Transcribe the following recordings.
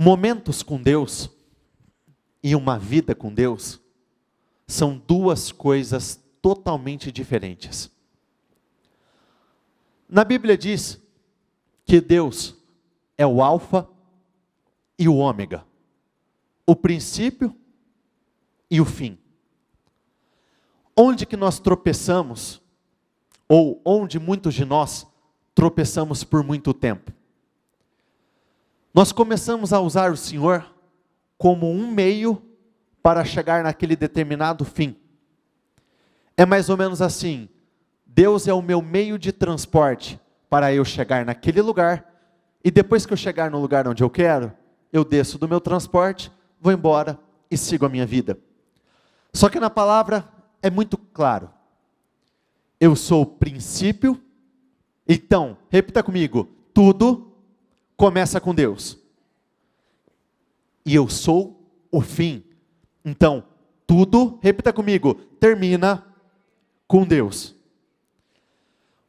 Momentos com Deus e uma vida com Deus são duas coisas totalmente diferentes. Na Bíblia diz que Deus é o alfa e o ômega, o princípio e o fim. Onde que nós tropeçamos, ou onde muitos de nós tropeçamos por muito tempo? Nós começamos a usar o Senhor como um meio para chegar naquele determinado fim. É mais ou menos assim: Deus é o meu meio de transporte para eu chegar naquele lugar, e depois que eu chegar no lugar onde eu quero, eu desço do meu transporte, vou embora e sigo a minha vida. Só que na palavra é muito claro: eu sou o princípio. Então, repita comigo: tudo começa com Deus. E eu sou o fim. Então, tudo, repita comigo, termina com Deus.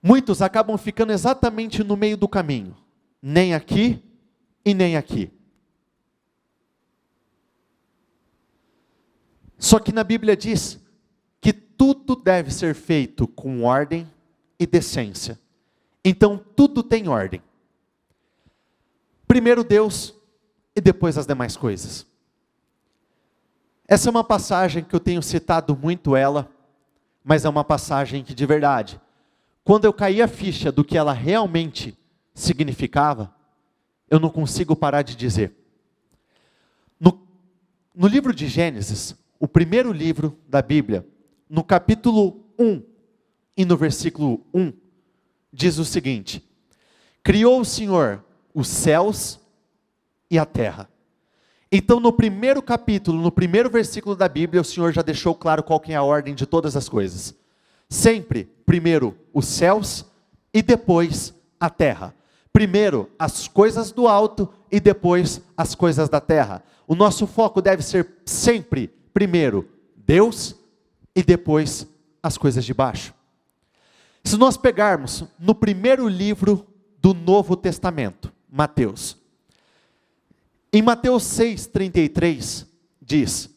Muitos acabam ficando exatamente no meio do caminho. Nem aqui e nem aqui. Só que na Bíblia diz que tudo deve ser feito com ordem e decência. Então tudo tem ordem. Primeiro Deus e depois as demais coisas. Essa é uma passagem que eu tenho citado muito ela, mas é uma passagem que de verdade, quando eu caí a ficha do que ela realmente significava, eu não consigo parar de dizer. No livro de Gênesis, o primeiro livro da Bíblia, no capítulo 1 e no versículo 1, diz o seguinte: criou o Senhor os céus e a terra. Então no primeiro capítulo, no primeiro versículo da Bíblia, o Senhor já deixou claro qual que é a ordem de todas as coisas. Sempre, primeiro os céus e depois a terra. Primeiro as coisas do alto e depois as coisas da terra. O nosso foco deve ser sempre, primeiro Deus e depois as coisas de baixo. Se nós pegarmos no primeiro livro do Novo Testamento, Mateus. Em Mateus 6,33 diz: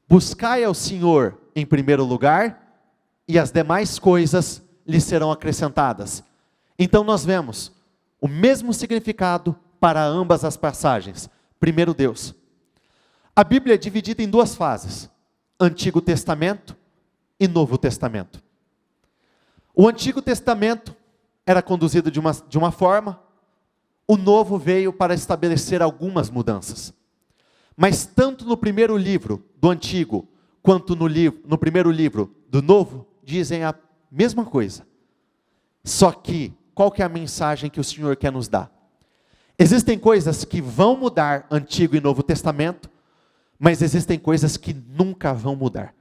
buscai ao Senhor em primeiro lugar, e as demais coisas lhe serão acrescentadas. Então nós vemos o mesmo significado para ambas as passagens. Primeiro Deus. A Bíblia é dividida em duas fases: Antigo Testamento e Novo Testamento. O Antigo Testamento era conduzido de uma forma, o Novo veio para estabelecer algumas mudanças. Mas tanto no primeiro livro do Antigo, quanto no primeiro livro do Novo, dizem a mesma coisa. Só que, qual que é a mensagem que o Senhor quer nos dar? Existem coisas que vão mudar Antigo e Novo Testamento, mas existem coisas que nunca vão mudar.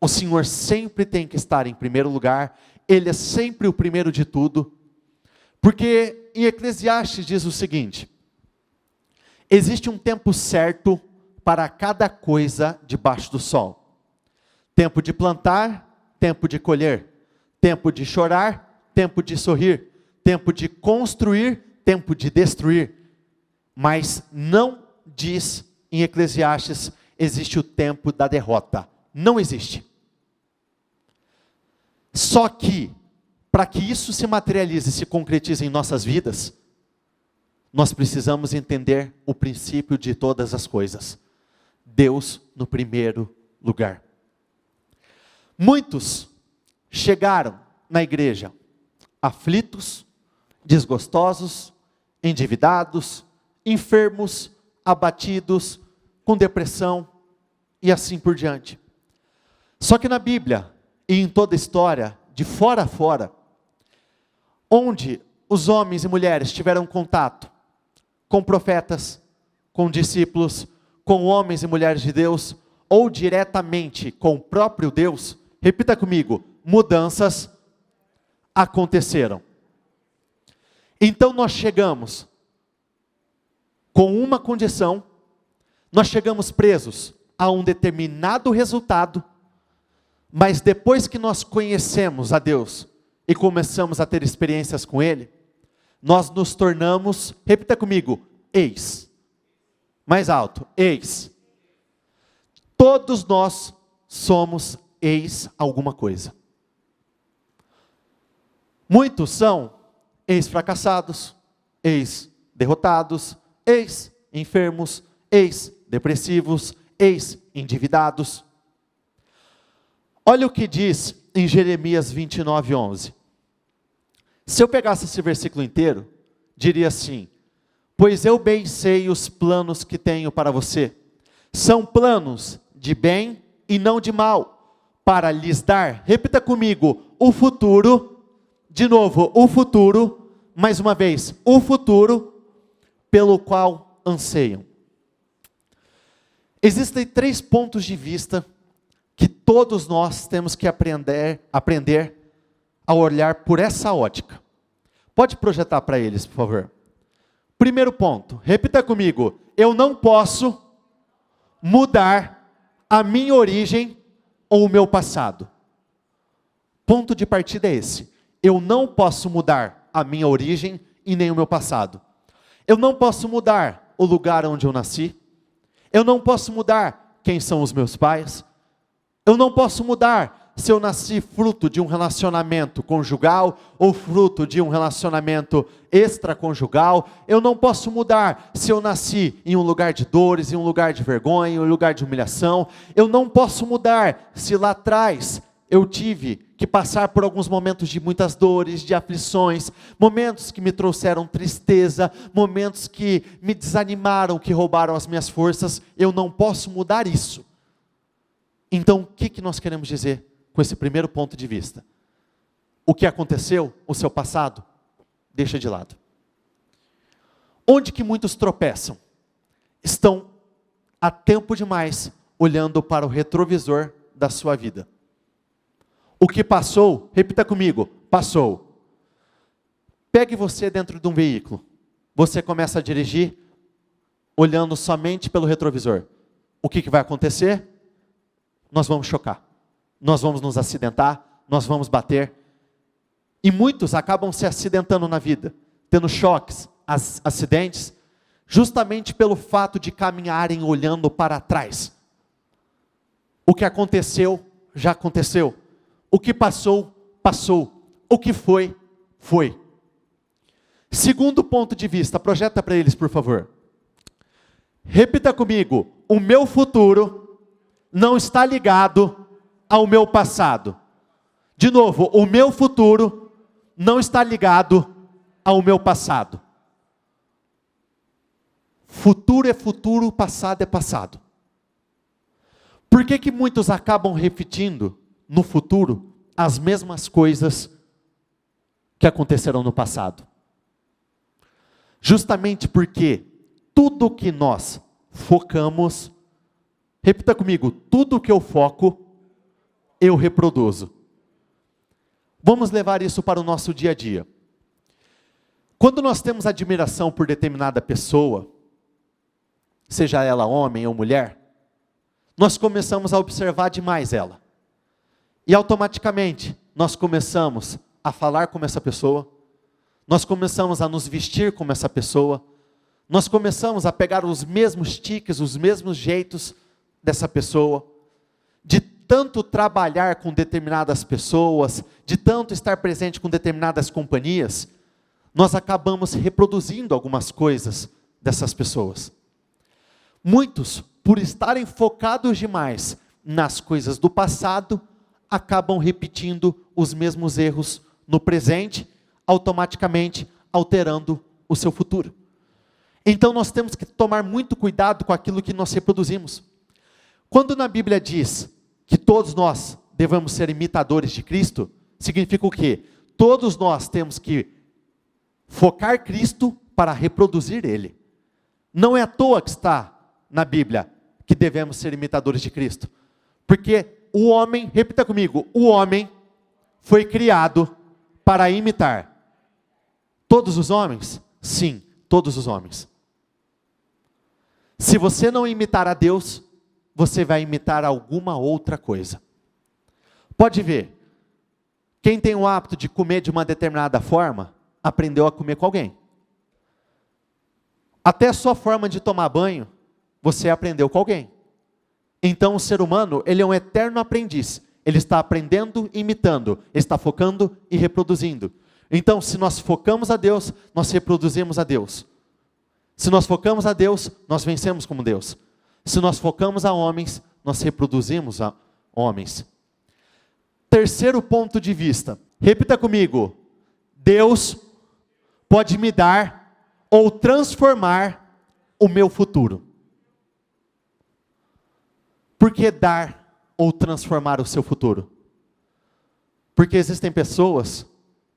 O Senhor sempre tem que estar em primeiro lugar, Ele é sempre o primeiro de tudo. Porque em Eclesiastes diz o seguinte: existe um tempo certo para cada coisa debaixo do sol. Tempo de plantar, tempo de colher. Tempo de chorar, tempo de sorrir. Tempo de construir, tempo de destruir. Mas não diz em Eclesiastes, existe o tempo da derrota. Não existe. Só que, para que isso se materialize e se concretize em nossas vidas, nós precisamos entender o princípio de todas as coisas. Deus no primeiro lugar. Muitos chegaram na igreja aflitos, desgostosos, endividados, enfermos, abatidos, com depressão e assim por diante. Só que na Bíblia e em toda a história, de fora a fora, onde os homens e mulheres tiveram contato com profetas, com discípulos, com homens e mulheres de Deus, ou diretamente com o próprio Deus, repita comigo, mudanças aconteceram. Então nós chegamos com uma condição, nós chegamos presos a um determinado resultado, mas depois que nós conhecemos a Deus e começamos a ter experiências com Ele, nós nos tornamos, repita comigo, ex. Mais alto. Ex. Todos nós somos ex alguma coisa. Muitos são ex-fracassados, ex-derrotados, ex-enfermos, ex-depressivos, ex-endividados. Olha o que diz em Jeremias 29:11. Se eu pegasse esse versículo inteiro, diria assim: pois eu bem sei os planos que tenho para você. São planos de bem e não de mal, para lhes dar, repita comigo, o futuro. De novo, o futuro, mais uma vez, o futuro pelo qual anseiam. Existem 3 pontos de vista que todos nós temos que aprender a olhar por essa ótica. Pode projetar para eles, por favor. Primeiro ponto, repita comigo, eu não posso mudar a minha origem ou o meu passado. Ponto de partida é esse. Eu não posso mudar a minha origem e nem o meu passado. Eu não posso mudar o lugar onde eu nasci. Eu não posso mudar quem são os meus pais. Eu não posso mudar se eu nasci fruto de um relacionamento conjugal ou fruto de um relacionamento extraconjugal. Eu não posso mudar se eu nasci em um lugar de dores, em um lugar de vergonha, em um lugar de humilhação. Eu não posso mudar se lá atrás eu tive que passar por alguns momentos de muitas dores, de aflições, momentos que me trouxeram tristeza, momentos que me desanimaram, que roubaram as minhas forças. Eu não posso mudar isso. Então, o que nós queremos dizer com esse primeiro ponto de vista? O que aconteceu, o seu passado, deixa de lado. Onde que muitos tropeçam? Estão há tempo demais olhando para o retrovisor da sua vida. O que passou, repita comigo, passou. Pegue você dentro de um veículo. Você começa a dirigir olhando somente pelo retrovisor. O que vai acontecer? Nós vamos chocar. Nós vamos nos acidentar, nós vamos bater. E muitos acabam se acidentando na vida, tendo choques, acidentes, justamente pelo fato de caminharem olhando para trás. O que aconteceu, já aconteceu. O que passou, passou. O que foi, foi. Segundo ponto de vista, projeta para eles, por favor. Repita comigo, o meu futuro não está ligado ao meu passado. De novo, o meu futuro não está ligado ao meu passado. Futuro é futuro, passado é passado. Por que muitos acabam repetindo no futuro as mesmas coisas que aconteceram no passado? Justamente porque tudo que nós focamos, repita comigo, tudo que eu foco, eu reproduzo. Vamos levar isso para o nosso dia a dia. Quando nós temos admiração por determinada pessoa, seja ela homem ou mulher, nós começamos a observar demais ela. E automaticamente, nós começamos a falar como essa pessoa, nós começamos a nos vestir como essa pessoa, nós começamos a pegar os mesmos tiques, os mesmos jeitos dessa pessoa, de tanto trabalhar com determinadas pessoas, de tanto estar presente com determinadas companhias, nós acabamos reproduzindo algumas coisas dessas pessoas. Muitos, por estarem focados demais nas coisas do passado, acabam repetindo os mesmos erros no presente, automaticamente alterando o seu futuro. Então nós temos que tomar muito cuidado com aquilo que nós reproduzimos. Quando na Bíblia diz que todos nós devemos ser imitadores de Cristo, significa o quê? Todos nós temos que focar Cristo para reproduzir Ele. Não é à toa que está na Bíblia que devemos ser imitadores de Cristo. Porque o homem, repita comigo, o homem foi criado para imitar. Todos os homens? Sim, todos os homens. Se você não imitar a Deus, você vai imitar alguma outra coisa. Pode ver, quem tem o hábito de comer de uma determinada forma, aprendeu a comer com alguém. Até a sua forma de tomar banho Você aprendeu com alguém. Então o ser humano, ele é um eterno aprendiz. Ele está aprendendo e imitando, está focando e reproduzindo. Então, se nós focamos a Deus, nós reproduzimos a Deus. Se nós focamos a Deus, nós vencemos como Deus. Se nós focamos a homens, nós reproduzimos a homens. Terceiro ponto de vista. Repita comigo. Deus pode me dar ou transformar o meu futuro. Por que dar ou transformar o seu futuro? Porque existem pessoas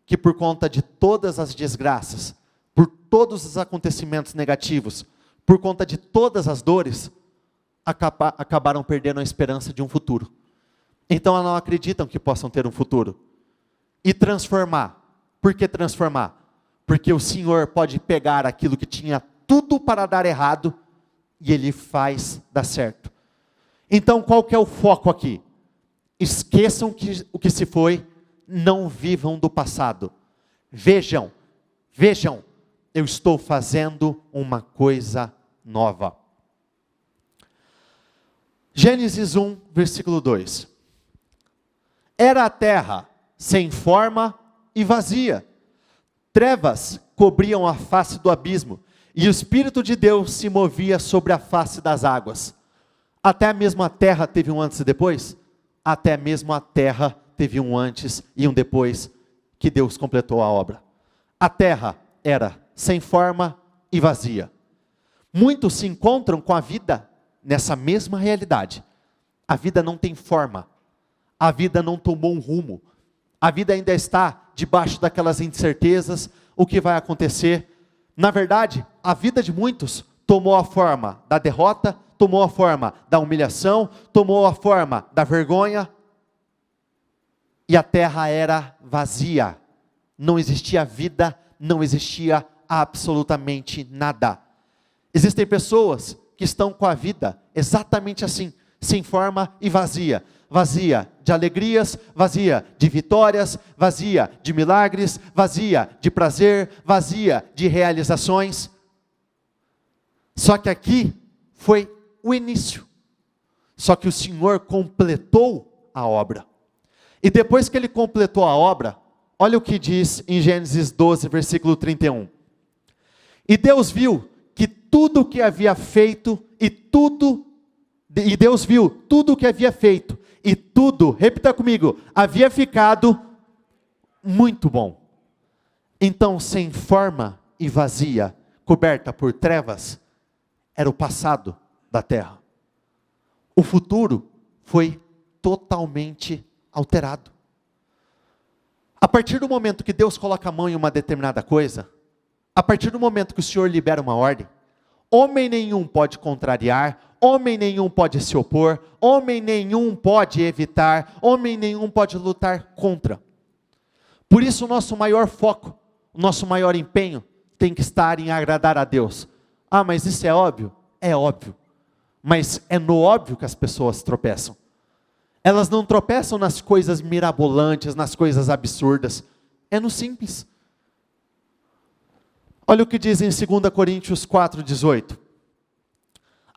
que por conta de todas as desgraças, por todos os acontecimentos negativos, por conta de todas as dores, acabaram perdendo a esperança de um futuro. Então elas não acreditam que possam ter um futuro. E transformar. Por que transformar? Porque o Senhor pode pegar aquilo que tinha tudo para dar errado e Ele faz dar certo. Então qual que é o foco aqui? Esqueçam o que se foi, não vivam do passado. Vejam, eu estou fazendo uma coisa nova. Gênesis 1, versículo 2. Era a terra sem forma e vazia. Trevas cobriam a face do abismo, e o Espírito de Deus se movia sobre a face das águas. Até mesmo a terra teve um antes e depois? Até mesmo a terra teve um antes e um depois que Deus completou a obra. A terra era sem forma e vazia. Muitos se encontram com a vida nessa mesma realidade. A vida não tem forma. A vida não tomou um rumo. A vida ainda está debaixo daquelas incertezas, o que vai acontecer. Na verdade, a vida de muitos tomou a forma da derrota, tomou a forma da humilhação, tomou a forma da vergonha. E a terra era vazia. Não existia vida, não existia absolutamente nada. Existem pessoas que estão com a vida exatamente assim, sem forma e vazia. Vazia de alegrias, vazia de vitórias, vazia de milagres, vazia de prazer, vazia de realizações. Só que aqui foi o início. Só que o Senhor completou a obra. E depois que Ele completou a obra, olha o que diz em Gênesis 12, versículo 31. E Deus viu que tudo o que havia feito, e Deus viu tudo o que havia feito, e tudo, repita comigo, havia ficado muito bom. Então, sem forma e vazia, coberta por trevas, era o passado da terra. O futuro foi totalmente alterado. A partir do momento que Deus coloca a mão em uma determinada coisa, a partir do momento que o Senhor libera uma ordem, homem nenhum pode contrariar, homem nenhum pode se opor, homem nenhum pode evitar, homem nenhum pode lutar contra. Por isso o nosso maior foco, o nosso maior empenho tem que estar em agradar a Deus. Ah, mas isso é óbvio? É óbvio. Mas é no óbvio que as pessoas tropeçam. Elas não tropeçam nas coisas mirabolantes, nas coisas absurdas. É no simples. Olha o que diz em 2 Coríntios 4,18.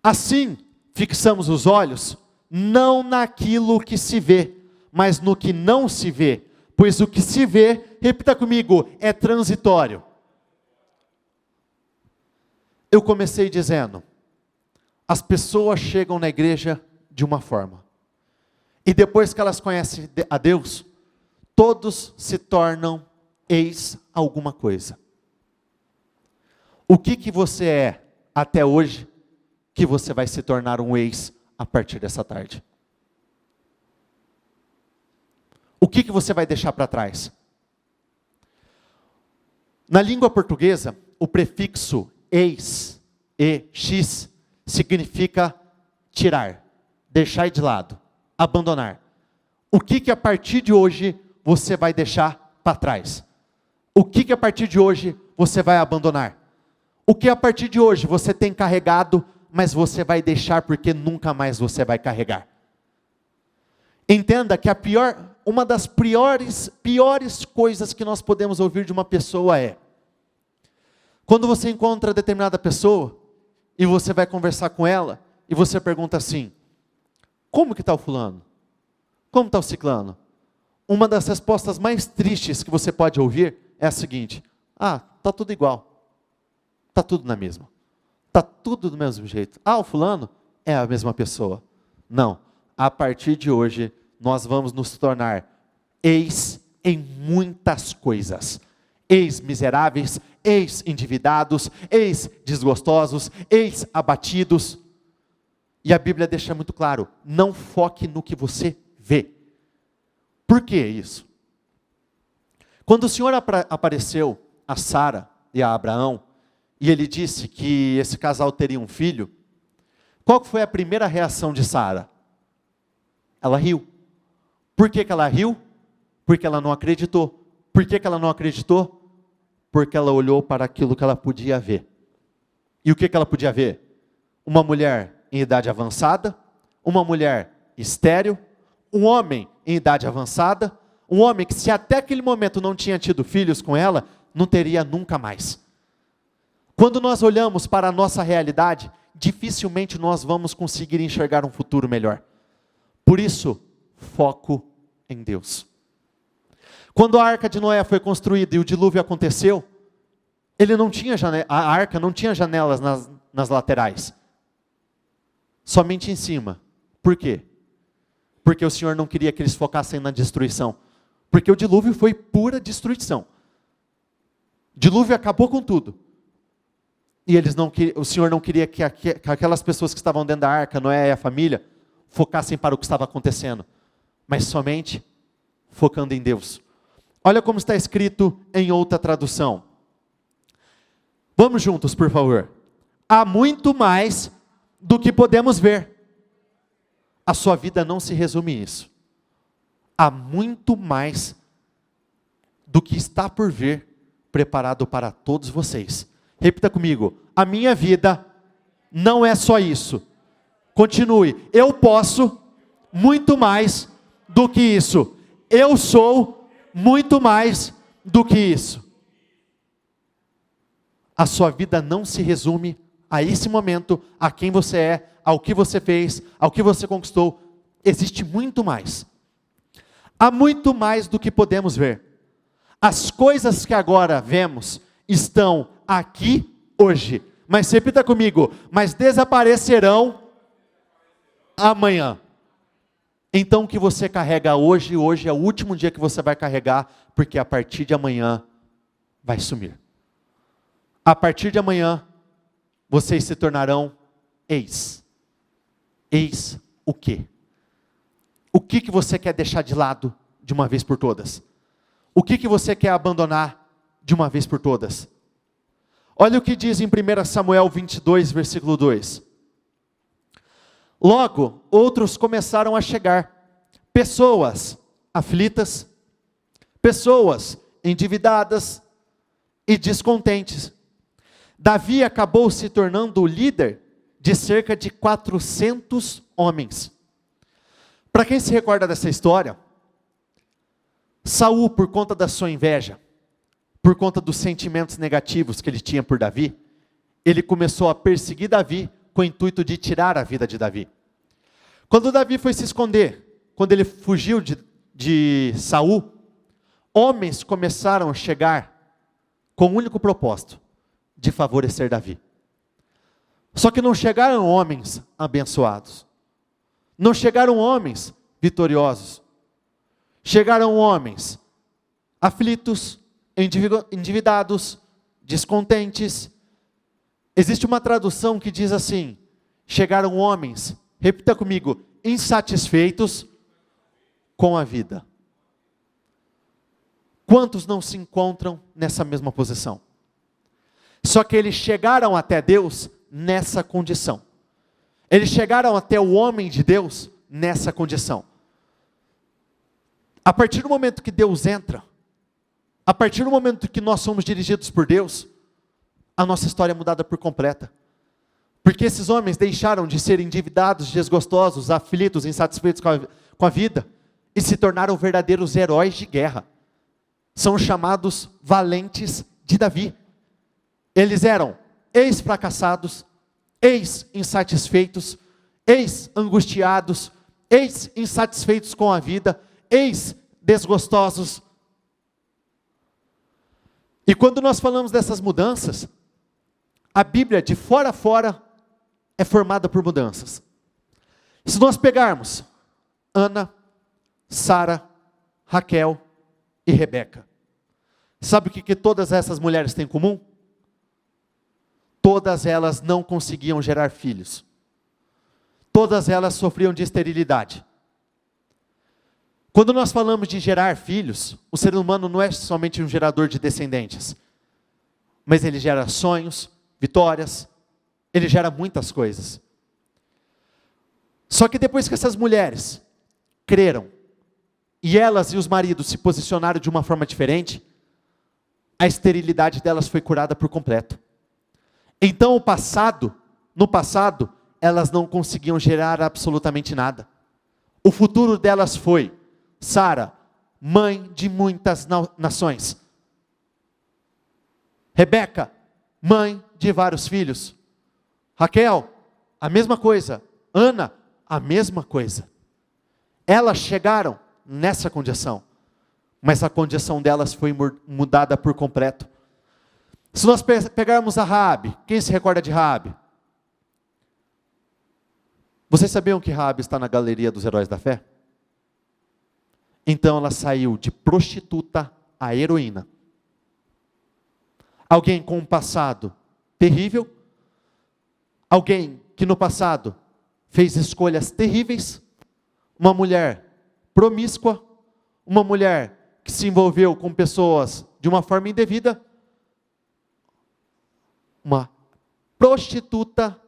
Assim, fixamos os olhos, não naquilo que se vê, mas no que não se vê. Pois o que se vê, repita comigo, é transitório. Eu comecei dizendo, as pessoas chegam na igreja de uma forma. E depois que elas conhecem a Deus, todos se tornam ex alguma coisa. O que você é até hoje, que você vai se tornar um ex a partir dessa tarde? O que você vai deixar para trás? Na língua portuguesa, o prefixo ex, ex, significa tirar, deixar de lado, abandonar. O que a partir de hoje você vai deixar para trás? O que a partir de hoje você vai abandonar? O que a partir de hoje você tem carregado, mas você vai deixar porque nunca mais você vai carregar? Entenda que uma das piores coisas que nós podemos ouvir de uma pessoa é, quando você encontra determinada pessoa, e você vai conversar com ela, e você pergunta assim: como que está o fulano? Como está o ciclano? Uma das respostas mais tristes que você pode ouvir é a seguinte: ah, está tudo igual. Está tudo na mesma. Está tudo do mesmo jeito. Ah, o fulano é a mesma pessoa. Não. A partir de hoje, nós vamos nos tornar ex em muitas coisas. Ex-miseráveis, ex-endividados, ex-desgostosos, ex-abatidos. E a Bíblia deixa muito claro: não foque no que você vê. Por que isso? Quando o Senhor apareceu a Sara e a Abraão, e ele disse que esse casal teria um filho, qual foi a primeira reação de Sara? Ela riu. Por que ela riu? Porque ela não acreditou. Por que ela não acreditou? Porque ela olhou para aquilo que ela podia ver. E o que ela podia ver? Uma mulher em idade avançada, uma mulher estéril, um homem em idade avançada, um homem que, se até aquele momento não tinha tido filhos com ela, não teria nunca mais. Quando nós olhamos para a nossa realidade, dificilmente nós vamos conseguir enxergar um futuro melhor. Por isso, foco em Deus. Quando a arca de Noé foi construída e o dilúvio aconteceu, a arca não tinha janelas nas laterais, somente em cima. Por quê? Porque o Senhor não queria que eles focassem na destruição. Porque o dilúvio foi pura destruição. O dilúvio acabou com tudo. E o Senhor não queria que aquelas pessoas que estavam dentro da arca, Noé e a família, focassem para o que estava acontecendo, mas somente focando em Deus. Olha como está escrito em outra tradução. Vamos juntos, por favor. Há muito mais do que podemos ver. A sua vida não se resume a isso. Há muito mais do que está por vir, preparado para todos vocês. Repita comigo: a minha vida não é só isso. Continue: eu posso muito mais do que isso. Eu sou muito mais do que isso. A sua vida não se resume a esse momento, a quem você é, ao que você fez, ao que você conquistou. Existe muito mais. Há muito mais do que podemos ver. As coisas que agora vemos estão aqui hoje. Mas repita comigo: mas desaparecerão amanhã. Então o que você carrega hoje é o último dia que você vai carregar, porque a partir de amanhã vai sumir. A partir de amanhã, vocês se tornarão ex. Eis o quê? O que você quer deixar de lado de uma vez por todas? O que você quer abandonar de uma vez por todas? Olha o que diz em 1 Samuel 22, versículo 2. Logo, outros começaram a chegar, pessoas aflitas, pessoas endividadas e descontentes. Davi acabou se tornando o líder de cerca de 400 homens. Para quem se recorda dessa história, Saul, por conta da sua inveja, por conta dos sentimentos negativos que ele tinha por Davi, ele começou a perseguir Davi com o intuito de tirar a vida de Davi. Quando Davi foi se esconder, quando ele fugiu de Saul, homens começaram a chegar com o único propósito de favorecer Davi. Só que não chegaram homens abençoados, não chegaram homens vitoriosos, chegaram homens aflitos, endividados, descontentes. Existe uma tradução que diz assim: chegaram homens, repita comigo, insatisfeitos com a vida. Quantos não se encontram nessa mesma posição? Só que eles chegaram até Deus nessa condição. Eles chegaram até o homem de Deus nessa condição. A partir do momento que Deus entra, a partir do momento que nós somos dirigidos por Deus, a nossa história é mudada por completa. Porque esses homens deixaram de ser endividados, desgostosos, aflitos, insatisfeitos com a vida, e se tornaram verdadeiros heróis de guerra. São chamados valentes de Davi. Eles eram ex-fracassados, ex-insatisfeitos, ex-angustiados, ex-insatisfeitos com a vida, ex-desgostosos. E quando nós falamos dessas mudanças, a Bíblia de fora a fora é formada por mudanças. Se nós pegarmos Ana, Sara, Raquel e Rebeca, sabe o que todas essas mulheres têm em comum? Todas elas não conseguiam gerar filhos. Todas elas sofriam de esterilidade. Quando nós falamos de gerar filhos, o ser humano não é somente um gerador de descendentes, mas ele gera sonhos, vitórias, ele gera muitas coisas. Só que depois que essas mulheres creram, e elas e os maridos se posicionaram de uma forma diferente, a esterilidade delas foi curada por completo. Então no passado, elas não conseguiam gerar absolutamente nada. O futuro delas foi Sara, mãe de muitas nações. Rebeca, mãe de vários filhos. Raquel, a mesma coisa. Ana, a mesma coisa. Elas chegaram nessa condição, mas a condição delas foi mudada por completo. Se nós pegarmos a Raabe, quem se recorda de Raabe? Vocês sabiam que Raabe está na galeria dos heróis da fé? Então ela saiu de prostituta a heroína. Alguém com um passado terrível, alguém que no passado fez escolhas terríveis, uma mulher promíscua, uma mulher que se envolveu com pessoas de uma forma indevida, uma prostituta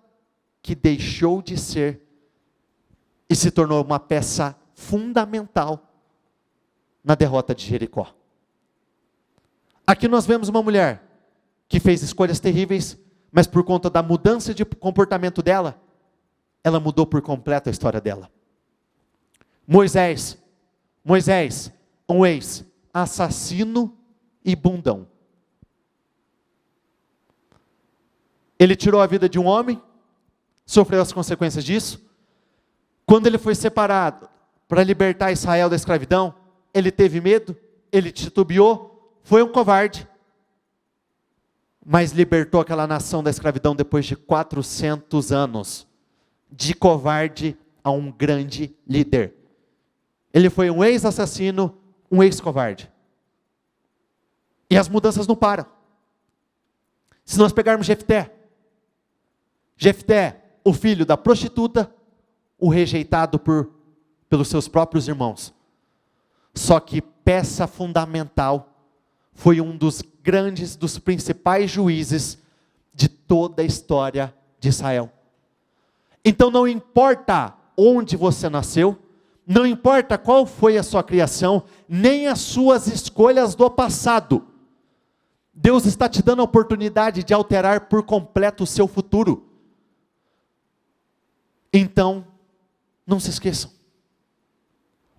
que deixou de ser e se tornou uma peça fundamental na derrota de Jericó. Aqui nós vemos uma mulher que fez escolhas terríveis, mas por conta da mudança de comportamento dela, ela mudou por completo a história dela. Moisés, um ex-assassino e bundão. Ele tirou a vida de um homem, sofreu as consequências disso. Quando ele foi separado para libertar Israel da escravidão, ele teve medo, ele titubeou, foi um covarde, mas libertou aquela nação da escravidão depois de 400 anos, de covarde a um grande líder. Ele foi um ex-assassino, um ex-covarde. E as mudanças não param. Se nós pegarmos Jefté, o filho da prostituta, o rejeitado pelos seus próprios irmãos. Só que peça fundamental, foi um dos principais juízes de toda a história de Israel. Então não importa onde você nasceu, não importa qual foi a sua criação, nem as suas escolhas do passado. Deus está te dando a oportunidade de alterar por completo o seu futuro. Então, não se esqueçam.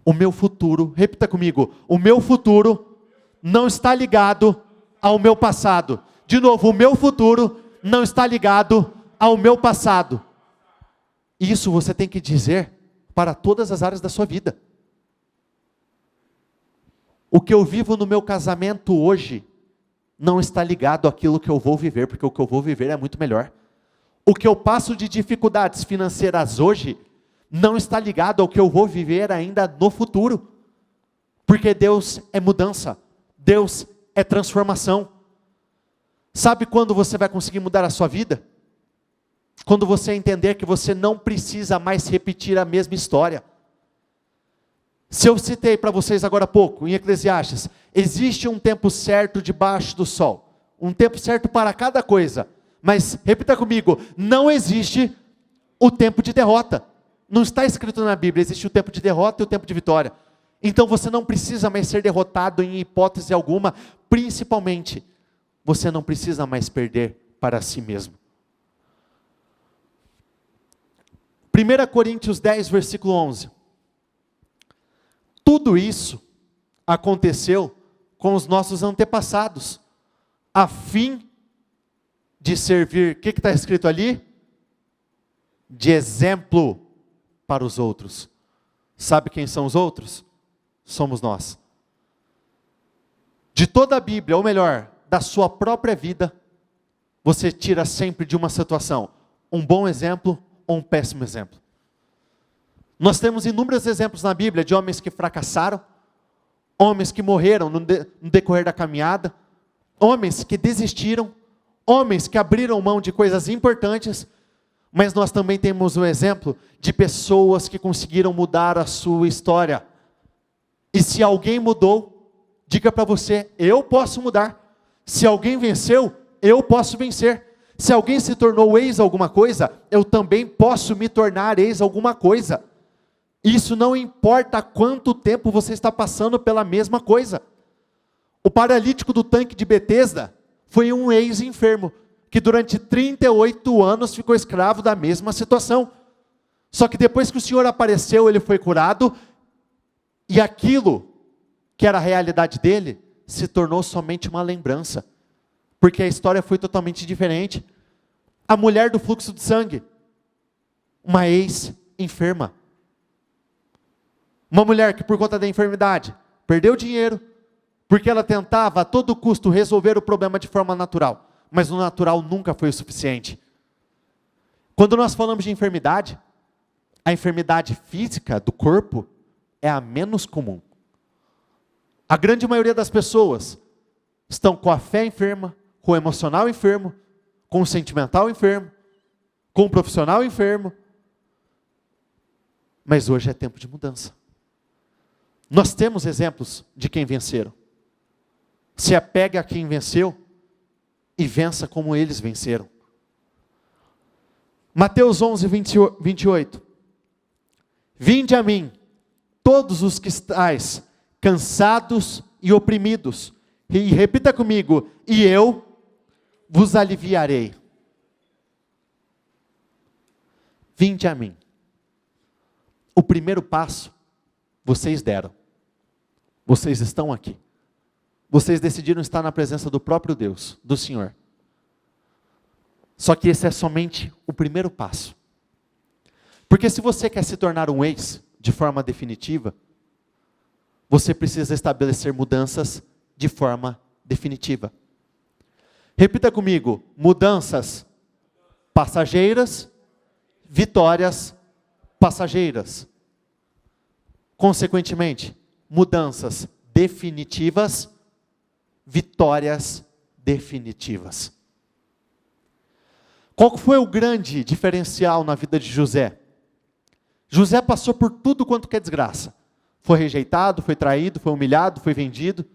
O meu futuro, repita comigo, o meu futuro não está ligado ao meu passado. De novo, o meu futuro não está ligado ao meu passado. Isso você tem que dizer para todas as áreas da sua vida. O que eu vivo no meu casamento hoje não está ligado àquilo que eu vou viver, porque o que eu vou viver é muito melhor. O que eu passo de dificuldades financeiras hoje não está ligado ao que eu vou viver ainda no futuro. Porque Deus é mudança, Deus é transformação. Sabe quando você vai conseguir mudar a sua vida? Quando você entender que você não precisa mais repetir a mesma história. Se eu citei para vocês agora há pouco, em Eclesiastes, existe um tempo certo debaixo do sol, um tempo certo para cada coisa, mas repita comigo, não existe o tempo de derrota, não está escrito na Bíblia, existe o tempo de derrota e o tempo de vitória. Então você não precisa mais ser derrotado em hipótese alguma, principalmente, você não precisa mais perder para si mesmo. 1 Coríntios 10, versículo 11. Tudo isso aconteceu com os nossos antepassados, a fim de servir, o que está escrito ali? De exemplo para os outros. Sabe quem são os outros? Somos nós. De toda a Bíblia, ou melhor, da sua própria vida, você tira sempre de uma situação um bom exemplo ou um péssimo exemplo. Nós temos inúmeros exemplos na Bíblia de homens que fracassaram, homens que morreram no decorrer da caminhada, homens que desistiram, homens que abriram mão de coisas importantes, mas nós também temos o exemplo de pessoas que conseguiram mudar a sua história. E se alguém mudou, diga para você, eu posso mudar. Se alguém venceu, eu posso vencer. Se alguém se tornou ex alguma coisa, eu também posso me tornar ex alguma coisa. Isso não importa quanto tempo você está passando pela mesma coisa. O paralítico do tanque de Betesda foi um ex-enfermo, que durante 38 anos ficou escravo da mesma situação. Só que depois que o Senhor apareceu, ele foi curado, e aquilo que era a realidade dele, se tornou somente uma lembrança, porque a história foi totalmente diferente. A mulher do fluxo de sangue, uma ex-enferma, uma mulher que por conta da enfermidade, perdeu dinheiro, porque ela tentava a todo custo resolver o problema de forma natural, mas o natural nunca foi o suficiente. Quando nós falamos de enfermidade, a enfermidade física do corpo é a menos comum. A grande maioria das pessoas estão com a fé enferma, com o emocional enfermo, com o sentimental enfermo, com o profissional enfermo. Mas hoje é tempo de mudança. Nós temos exemplos de quem venceram. Se apegue a quem venceu e vença como eles venceram. Mateus 11, 28. Vinde a mim, todos os que estáis cansados e oprimidos. E repita comigo, e eu vos aliviarei. Vinde a mim. O primeiro passo, vocês deram. Vocês estão aqui. Vocês decidiram estar na presença do próprio Deus, do Senhor. Só que esse é somente o primeiro passo. Porque se você quer se tornar um ex de forma definitiva, você precisa estabelecer mudanças de forma definitiva. Repita comigo, mudanças passageiras, vitórias passageiras. Consequentemente, mudanças definitivas, vitórias definitivas. Qual foi o grande diferencial na vida de José? José passou por tudo quanto que é desgraça. Foi rejeitado, foi traído, foi humilhado, foi vendido.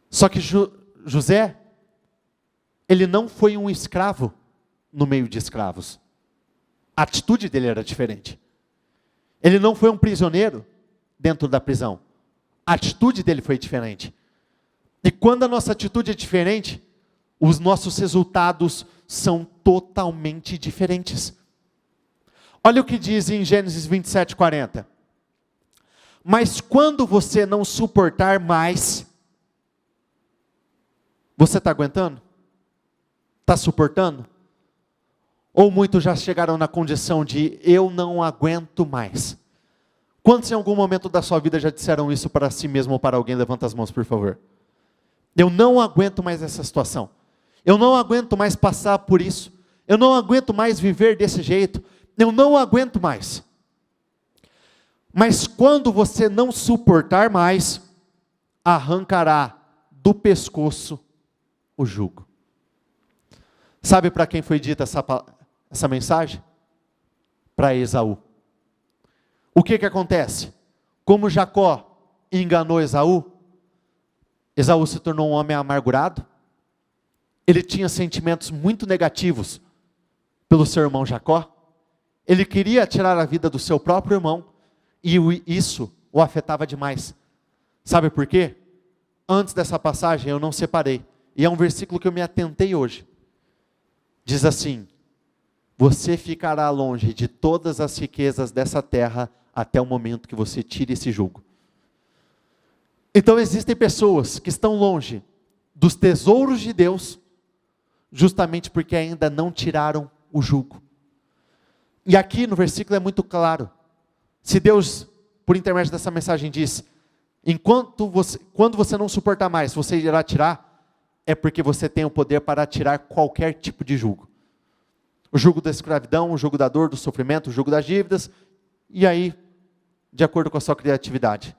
Só que José, ele não foi um escravo no meio de escravos. A atitude dele era diferente. Ele não foi um prisioneiro dentro da prisão. A atitude dele foi diferente. E quando a nossa atitude é diferente, os nossos resultados são totalmente diferentes. Olha o que diz em Gênesis 27, 40. Mas quando você não suportar mais, você está aguentando? Está suportando? Ou muitos já chegaram na condição de eu não aguento mais? Quantos em algum momento da sua vida já disseram isso para si mesmo ou para alguém? Levanta as mãos, por favor. Eu não aguento mais essa situação. Eu não aguento mais passar por isso. Eu não aguento mais viver desse jeito. Eu não aguento mais. Mas quando você não suportar mais, arrancará do pescoço o jugo. Sabe para quem foi dita essa mensagem? Para Esaú. O que acontece? Como Jacó enganou Esaú, Esaú se tornou um homem amargurado. Ele tinha sentimentos muito negativos pelo seu irmão Jacó. Ele queria tirar a vida do seu próprio irmão, e isso o afetava demais. Sabe por quê? Antes dessa passagem eu não separei, e é um versículo que eu me atentei hoje. Diz assim: você ficará longe de todas as riquezas dessa terra, até o momento que você tire esse jugo. Então existem pessoas que estão longe dos tesouros de Deus, justamente porque ainda não tiraram o jugo. E aqui no versículo é muito claro. Se Deus, por intermédio dessa mensagem, diz, quando você não suportar mais, você irá tirar, é porque você tem o poder para tirar qualquer tipo de jugo. O jugo da escravidão, o jugo da dor, do sofrimento, o jugo das dívidas, e aí, de acordo com a sua criatividade.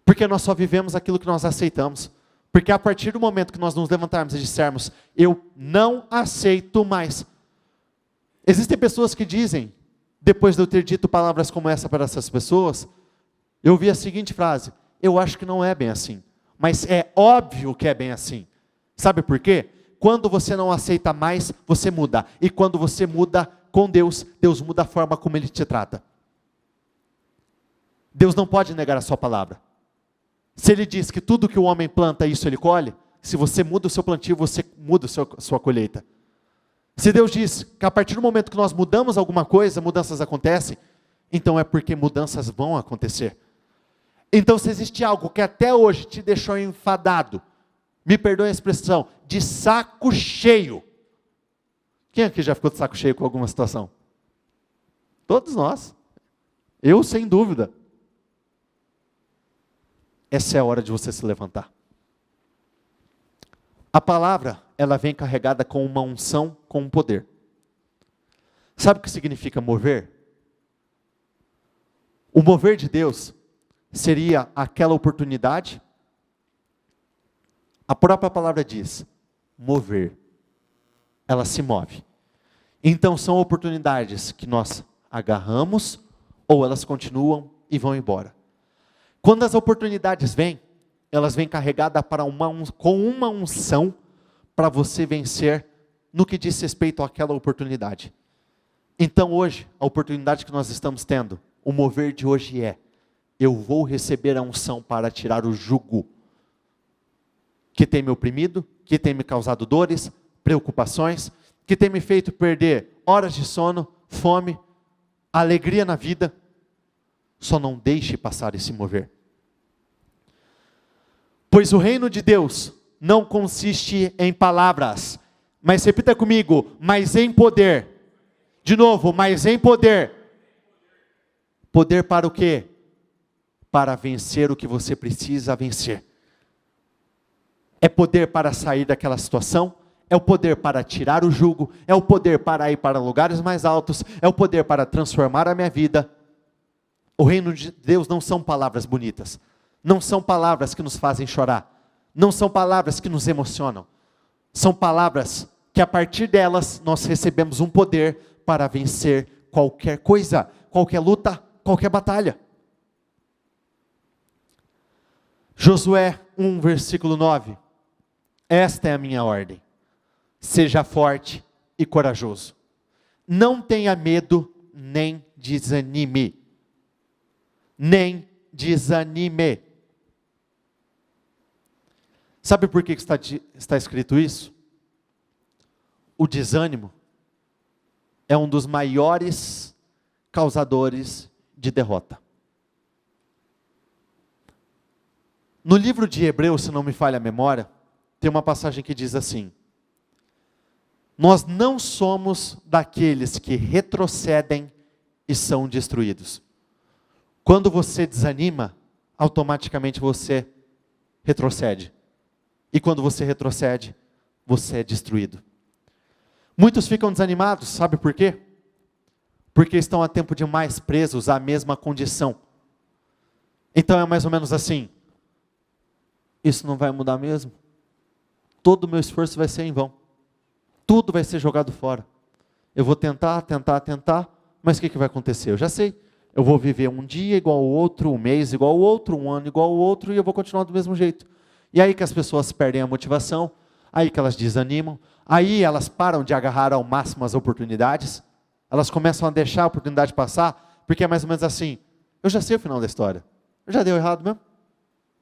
Porque nós só vivemos aquilo que nós aceitamos. Porque a partir do momento que nós nos levantarmos e dissermos, eu não aceito mais. Existem pessoas que dizem, depois de eu ter dito palavras como essa para essas pessoas, eu ouvi a seguinte frase, eu acho que não é bem assim. Mas é óbvio que é bem assim. Sabe por quê? Quando você não aceita mais, você muda. E quando você muda com Deus, Deus muda a forma como Ele te trata. Deus não pode negar a sua palavra. Se Ele diz que tudo que o homem planta, isso Ele colhe, se você muda o seu plantio, você muda a sua colheita. Se Deus diz que a partir do momento que nós mudamos alguma coisa, mudanças acontecem, então é porque mudanças vão acontecer. Então se existe algo que até hoje te deixou enfadado, me perdoe a expressão, de saco cheio. Quem aqui já ficou de saco cheio com alguma situação? Todos nós. Eu sem dúvida. Essa é a hora de você se levantar. A palavra, ela vem carregada com uma unção, com um poder. Sabe o que significa mover? O mover de Deus seria aquela oportunidade. A própria palavra diz, mover. Ela se move. Então são oportunidades que nós agarramos, ou elas continuam e vão embora. Quando as oportunidades vêm, elas vêm carregadas com uma unção para você vencer no que diz respeito àquela oportunidade. Então hoje, a oportunidade que nós estamos tendo, o mover de hoje é, eu vou receber a unção para tirar o jugo que tem me oprimido, que tem me causado dores, preocupações, que tem me feito perder horas de sono, fome, alegria na vida. Só não deixe passar esse mover. Pois o reino de Deus não consiste em palavras, mas repita comigo, mas em poder. De novo, mas em poder. Poder para o quê? Para vencer o que você precisa vencer. É poder para sair daquela situação, é o poder para tirar o jugo, é o poder para ir para lugares mais altos, é o poder para transformar a minha vida. O reino de Deus não são palavras bonitas, não são palavras que nos fazem chorar, não são palavras que nos emocionam, são palavras que a partir delas nós recebemos um poder para vencer qualquer coisa, qualquer luta, qualquer batalha. Josué 1, versículo 9. Esta é a minha ordem. Seja forte e corajoso. Não tenha medo, nem desanime. Nem desanime. Sabe por que está escrito isso? O desânimo é um dos maiores causadores de derrota. No livro de Hebreus, se não me falha a memória, tem uma passagem que diz assim: nós não somos daqueles que retrocedem e são destruídos. Quando você desanima, automaticamente você retrocede. E quando você retrocede, você é destruído. Muitos ficam desanimados, sabe por quê? Porque estão há tempo demais presos à mesma condição. Então é mais ou menos assim: isso não vai mudar mesmo? Todo o meu esforço vai ser em vão. Tudo vai ser jogado fora. Eu vou tentar, mas o que vai acontecer? Eu já sei. Eu vou viver um dia igual ao outro, um mês igual ao outro, um ano igual ao outro, e eu vou continuar do mesmo jeito. E aí que as pessoas perdem a motivação, aí que elas desanimam, aí elas param de agarrar ao máximo as oportunidades, elas começam a deixar a oportunidade passar, porque é mais ou menos assim: eu já sei o final da história. Já deu errado mesmo?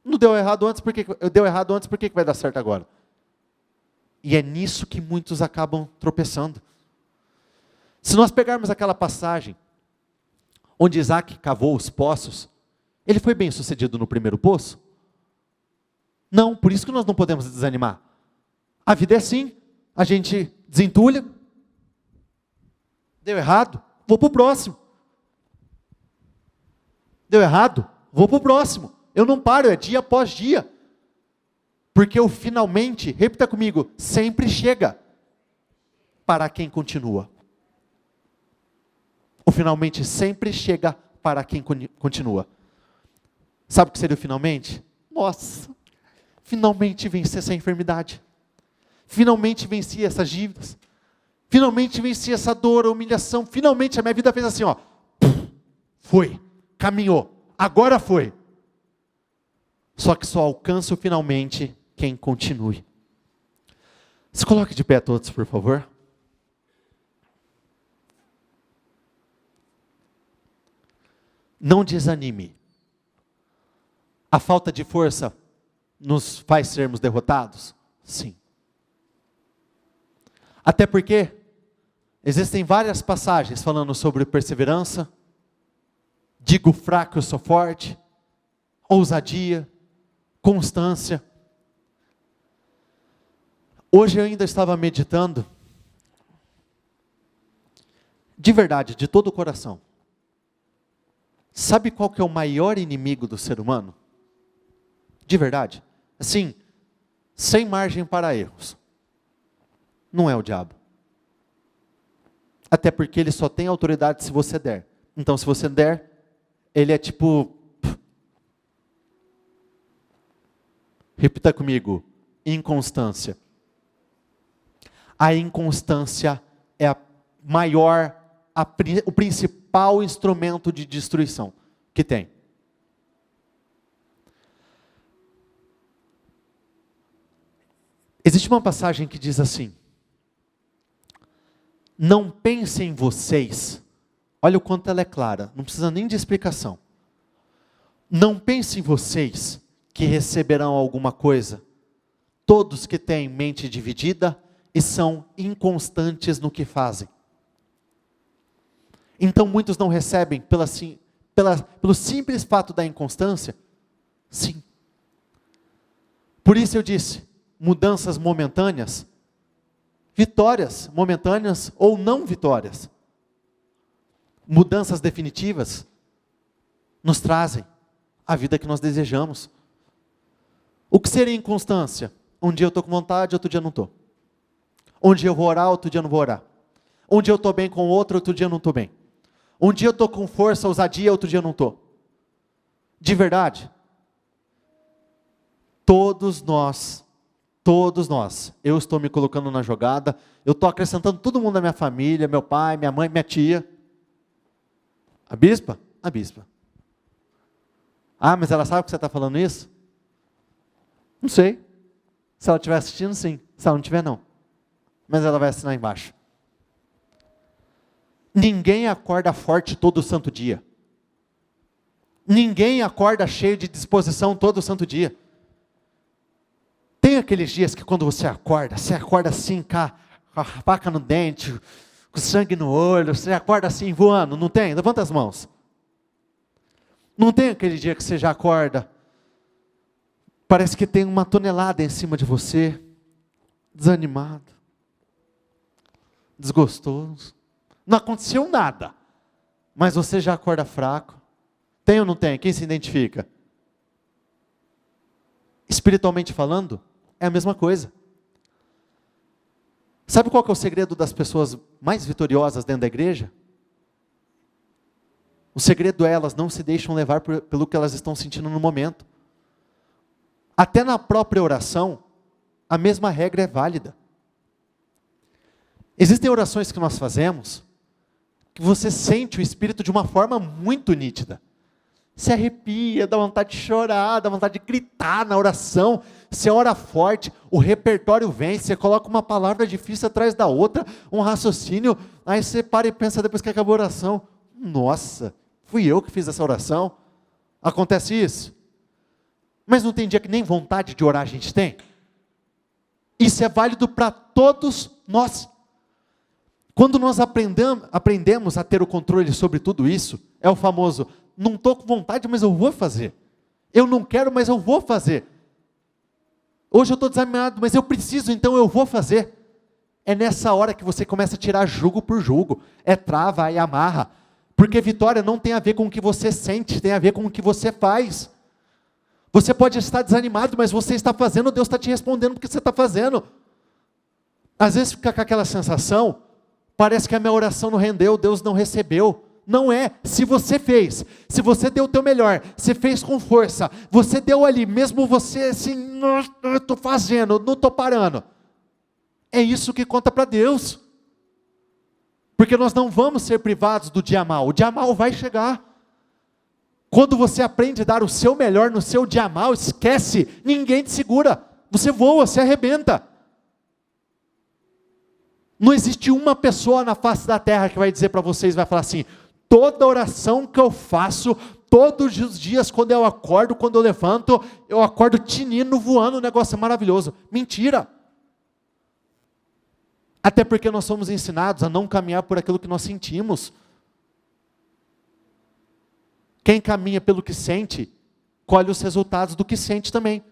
Não deu errado antes, por que vai dar certo agora? E é nisso que muitos acabam tropeçando. Se nós pegarmos aquela passagem onde Isaac cavou os poços, ele foi bem sucedido no primeiro poço? Não, por isso que nós não podemos desanimar. A vida é assim, a gente desentulha, Deu errado? Vou para o próximo. Deu errado? Vou para o próximo. Eu não paro, é dia após dia. Porque o finalmente, repita comigo, sempre chega para quem continua. O finalmente sempre chega para quem continua. Sabe o que seria o finalmente? Nossa, finalmente venci essa enfermidade. Finalmente venci essas dívidas. Finalmente venci essa dor, a humilhação. Finalmente a minha vida fez assim, ó. Foi, caminhou, agora foi. Só que só alcança o finalmente quem continue. Se coloque de pé todos, por favor. Não desanime. A falta de força nos faz sermos derrotados? Sim. Até porque existem várias passagens falando sobre perseverança, digo fraco, eu sou forte, ousadia, constância. Hoje eu ainda estava meditando, de verdade, de todo o coração. Sabe qual que é o maior inimigo do ser humano? De verdade. Assim, sem margem para erros. Não é o diabo. Até porque ele só tem autoridade se você der. Então, se você der, ele é tipo... Repita comigo. Inconstância. A inconstância é o principal instrumento de destruição que tem. Existe uma passagem que diz assim: não pensem em vocês, olha o quanto ela é clara, não precisa nem de explicação. Não pensem em vocês que receberão alguma coisa, todos que têm mente dividida e são inconstantes no que fazem. Então muitos não recebem pelo simples fato da inconstância? Sim. Por isso eu disse, mudanças momentâneas, vitórias momentâneas ou não vitórias. Mudanças definitivas nos trazem a vida que nós desejamos. O que seria inconstância? Um dia eu estou com vontade, outro dia não estou. Um dia eu vou orar, outro dia eu não vou orar. Um dia eu estou bem com o outro, outro dia eu não estou bem. Um dia eu estou com força, ousadia, outro dia eu não estou. De verdade, todos nós, eu estou me colocando na jogada, eu estou acrescentando todo mundo da minha família, meu pai, minha mãe, minha tia. A bispa? A bispa. Ah, mas ela sabe que você está falando isso? Não sei. Se ela estiver assistindo, sim. Se ela não estiver, não. Mas ela vai assinar embaixo. Ninguém acorda forte todo santo dia. Ninguém acorda cheio de disposição todo santo dia. Tem aqueles dias que quando você acorda assim, com a faca no dente, com sangue no olho, você acorda assim voando, não tem? Levanta as mãos. Não tem aquele dia que você já acorda, parece que tem uma tonelada em cima de você, desanimado, desgostoso. Não aconteceu nada, mas você já acorda fraco. Tem ou não tem? Quem se identifica? Espiritualmente falando, é a mesma coisa. Sabe qual que é o segredo das pessoas mais vitoriosas dentro da igreja? O segredo é elas não se deixam levar pelo que elas estão sentindo no momento. Até na própria oração, a mesma regra é válida. Existem orações que nós fazemos, que você sente o Espírito de uma forma muito nítida. Se arrepia, dá vontade de chorar, dá vontade de gritar na oração. Você ora forte, o repertório vem, você coloca uma palavra difícil atrás da outra, um raciocínio, aí você para e pensa depois que acabou a oração. Nossa, fui eu que fiz essa oração? Acontece isso? Mas não tem dia que nem vontade de orar a gente tem? Isso é válido para todos nós. Quando nós aprendemos a ter o controle sobre tudo isso, é o famoso, não estou com vontade, mas eu vou fazer. Eu não quero, mas eu vou fazer. Hoje eu estou desanimado, mas eu preciso, então eu vou fazer. É nessa hora que você começa a tirar jugo por jugo. É trava e amarra. Porque vitória não tem a ver com o que você sente, tem a ver com o que você faz. Você pode estar desanimado, mas você está fazendo, Deus está te respondendo porque você está fazendo. Às vezes fica com aquela sensação, parece que a minha oração não rendeu, Deus não recebeu. Não é, se você fez, se você deu o teu melhor, você fez com força, você deu ali, mesmo você assim, não estou fazendo, não estou parando. É isso que conta para Deus. Porque nós não vamos ser privados do dia mal, o dia mal vai chegar. Quando você aprende a dar o seu melhor no seu dia mal, esquece, ninguém te segura, você voa, você arrebenta. Não existe uma pessoa na face da terra que vai dizer para vocês, vai falar assim, toda oração que eu faço, todos os dias quando eu acordo, quando eu levanto, eu acordo tinindo, voando, o negócio é maravilhoso. Mentira! Até porque nós somos ensinados a não caminhar por aquilo que nós sentimos. Quem caminha pelo que sente, colhe os resultados do que sente também.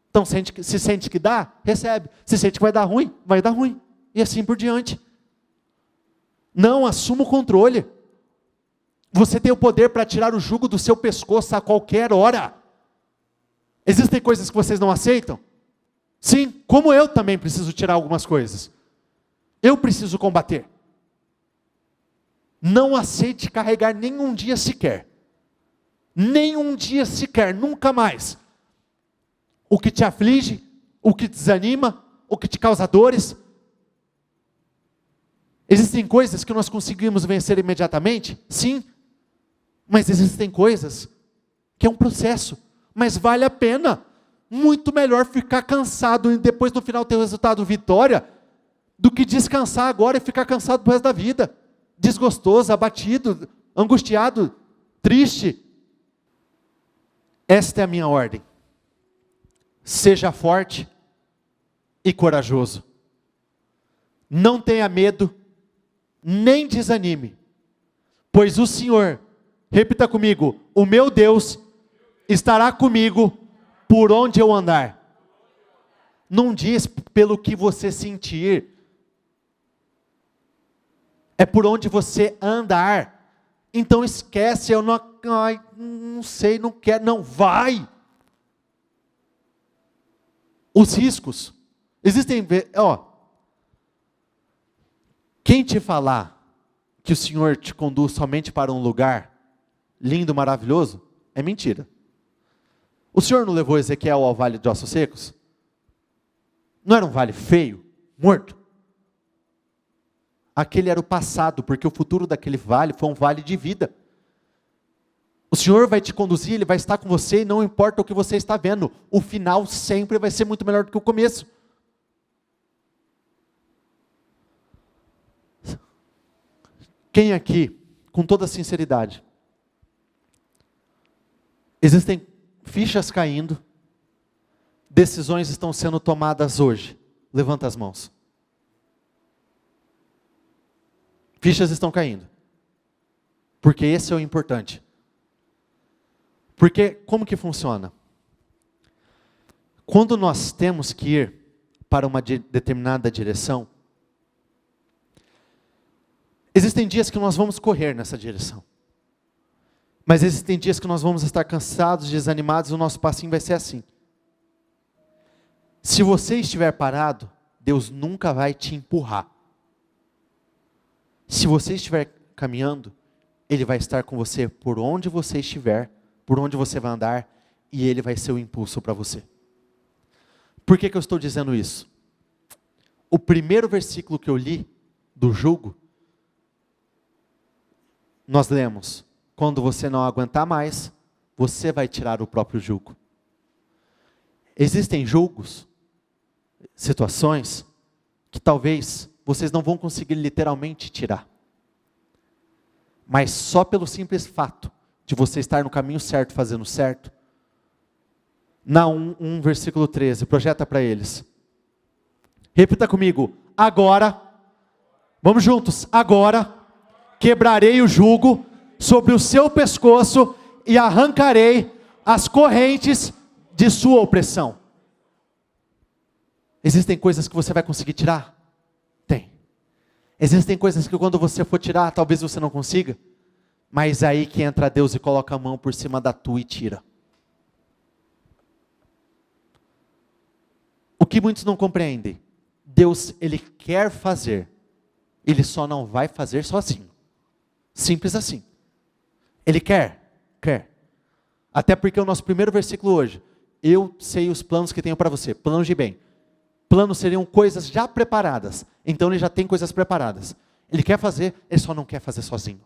Então, se sente que dá, recebe. Se sente que vai dar ruim, vai dar ruim. E assim por diante. Não, assuma o controle. Você tem o poder para tirar o jugo do seu pescoço a qualquer hora. Existem coisas que vocês não aceitam? Sim, como eu também preciso tirar algumas coisas. Eu preciso combater. Não aceite carregar nenhum dia sequer. Nenhum dia sequer, nunca mais. O que te aflige, o que te desanima, o que te causa dores. Existem coisas que nós conseguimos vencer imediatamente? Sim. Mas existem coisas que é um processo. Mas vale a pena. Muito melhor ficar cansado e depois no final ter o resultado vitória, do que descansar agora e ficar cansado pro resto da vida. Desgostoso, abatido, angustiado, triste. Esta é a minha ordem. Seja forte e corajoso. Não tenha medo, nem desanime. Pois o Senhor, repita comigo, o meu Deus estará comigo por onde eu andar. Não diz pelo que você sentir. É por onde você andar. Então esquece, eu não, não sei, não quero, não, vai. Os riscos. Existem, quem te falar que o Senhor te conduz somente para um lugar lindo, maravilhoso, é mentira. O Senhor não levou Ezequiel ao vale de ossos secos? Não era um vale feio, morto? Aquele era o passado, porque o futuro daquele vale foi um vale de vida. O Senhor vai te conduzir, Ele vai estar com você, e não importa o que você está vendo, o final sempre vai ser muito melhor do que o começo. Quem aqui, com toda sinceridade, existem fichas caindo, decisões estão sendo tomadas hoje? Levanta as mãos. Fichas estão caindo. Porque esse é o importante. Porque como que funciona? Quando nós temos que ir para uma determinada direção, existem dias que nós vamos correr nessa direção. Mas existem dias que nós vamos estar cansados, desanimados, e o nosso passinho vai ser assim. Se você estiver parado, Deus nunca vai te empurrar. Se você estiver caminhando, Ele vai estar com você por onde você estiver, por onde você vai andar, e Ele vai ser o impulso para você. Por que eu estou dizendo isso? O primeiro versículo que eu li, do jugo, nós lemos, quando você não aguentar mais, você vai tirar o próprio jugo. Existem julgos, situações, que talvez vocês não vão conseguir literalmente tirar. Mas só pelo simples fato de você estar no caminho certo, fazendo certo. Naum 1, versículo 13, projeta para eles. Repita comigo, agora, vamos juntos, agora, quebrarei o jugo sobre o seu pescoço e arrancarei as correntes de sua opressão. Existem coisas que você vai conseguir tirar? Tem. Existem coisas que quando você for tirar, talvez você não consiga. Mas é aí que entra Deus e coloca a mão por cima da tua e tira. O que muitos não compreendem, Deus, Ele quer fazer, Ele só não vai fazer sozinho. Simples assim. Ele quer. Até porque o nosso primeiro versículo hoje, eu sei os planos que tenho para você, planos de bem. Planos seriam coisas já preparadas, então Ele já tem coisas preparadas. Ele quer fazer, Ele só não quer fazer sozinho.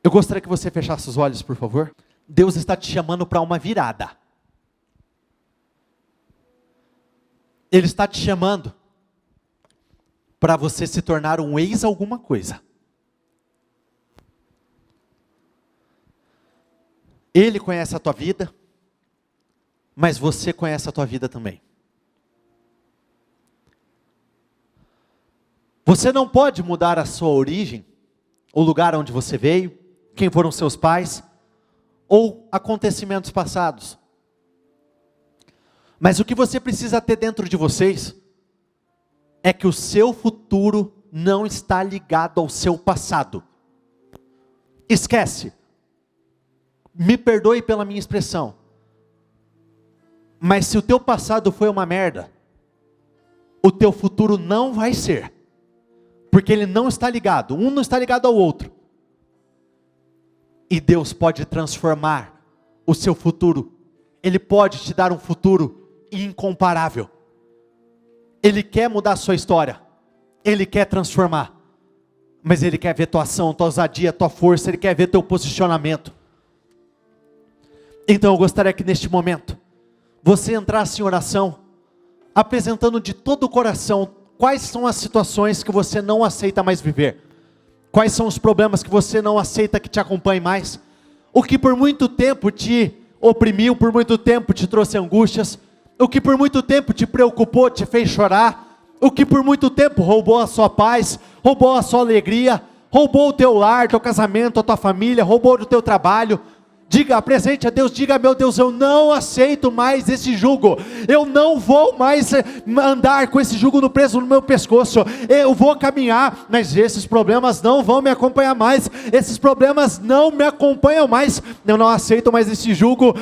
Eu gostaria que você fechasse os olhos, por favor. Deus está te chamando para uma virada. Ele está te chamando para você se tornar um ex alguma coisa. Ele conhece a tua vida, mas você conhece a tua vida também. Você não pode mudar a sua origem, o lugar onde você veio, quem foram seus pais, ou acontecimentos passados. Mas o que você precisa ter dentro de vocês, é que o seu futuro não está ligado ao seu passado. Esquece. Me perdoe pela minha expressão. Mas se o teu passado foi uma merda, o teu futuro não vai ser. Porque ele não está ligado, um não está ligado ao outro. E Deus pode transformar o seu futuro. Ele pode te dar um futuro incomparável. Ele quer mudar a sua história. Ele quer transformar. Mas Ele quer ver tua ação, tua ousadia, tua força. Ele quer ver teu posicionamento. Então eu gostaria que neste momento, você entrasse em oração, apresentando de todo o coração, quais são as situações que você não aceita mais viver. Quais são os problemas que você não aceita que te acompanhem mais. O que por muito tempo te oprimiu, por muito tempo te trouxe angústias. O que por muito tempo te preocupou, te fez chorar. O que por muito tempo roubou a sua paz, roubou a sua alegria, roubou o teu lar, teu casamento, a tua família, roubou o teu trabalho. Diga, apresente a Deus, diga, meu Deus, eu não aceito mais esse jugo, eu não vou mais andar com esse jugo preso no meu pescoço, eu vou caminhar, mas esses problemas não vão me acompanhar mais, esses problemas não me acompanham mais, eu não aceito mais esse jugo